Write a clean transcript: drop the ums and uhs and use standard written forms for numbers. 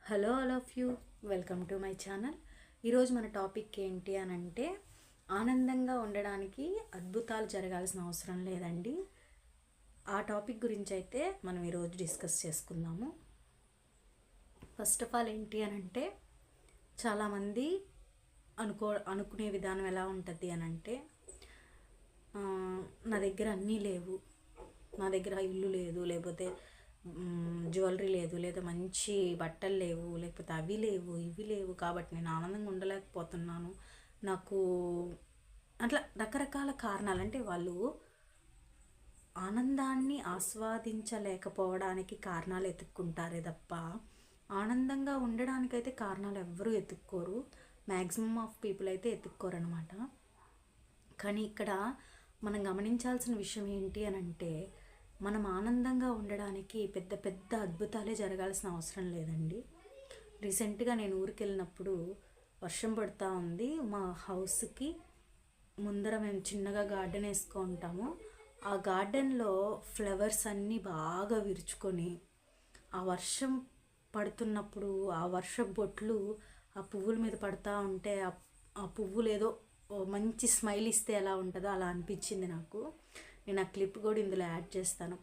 Hello all of you, welcome to my channel. ఈరోజు మన topic ఏంటి అని అంటే, ఆనందంగా ఉండడానికి అద్భుతాలు జరగాల్సిన అవసరం లేదండి. ఆ టాపిక్ గురించి అయితే మనం ఈరోజు డిస్కస్ చేసుకుందాము. ఫస్ట్ ఆఫ్ ఆల్ ఏంటి అని అంటే, చాలామంది అనుకునే విధానం ఎలా ఉంటుంది అని అంటే, నా దగ్గర అన్నీ లేవు, నా దగ్గర ఇల్లు లేదు, లేకపోతే జ్యువెలరీ లేదు, లేదా మంచి బట్టలు లేవు, లేకపోతే అవి లేవు ఇవి లేవు, కాబట్టి నేను ఆనందంగా ఉండలేకపోతున్నాను. నాకు అట్లా రకరకాల కారణాలు, అంటే వాళ్ళు ఆనందాన్ని ఆస్వాదించలేకపోవడానికి కారణాలు ఎత్తుక్కుంటారే తప్ప ఆనందంగా ఉండడానికైతే కారణాలు ఎవ్వరూ ఎత్తుక్కోరు. మ్యాక్సిమం ఆఫ్ పీపుల్ అయితే ఎత్తుక్కోరు అనమాట. కానీ ఇక్కడ మనం గమనించాల్సిన విషయం ఏంటి అని అంటే, మనం ఆనందంగా ఉండడానికి పెద్ద పెద్ద అద్భుతాలే జరగాల్సిన అవసరం లేదండి. రీసెంట్గా నేను ఊరికి వెళ్ళినప్పుడు వర్షం పడుతూ ఉంది. మా హౌస్కి ముందర మేము చిన్నగా గార్డెన్ వేసుకుంటాము. ఆ గార్డెన్లో ఫ్లవర్స్ అన్నీ బాగా విరుచుకొని, ఆ వర్షం పడుతున్నప్పుడు ఆ వర్షపు బొట్లు ఆ పువ్వుల మీద పడుతూ ఉంటే, ఆ పువ్వులు ఏదో మంచి స్మైల్ ఇస్తే ఎలా ఉంటుందో అలా అనిపించింది నాకు. నేను ఆ క్లిప్ కూడా ఇందులో యాడ్ చేస్తాను.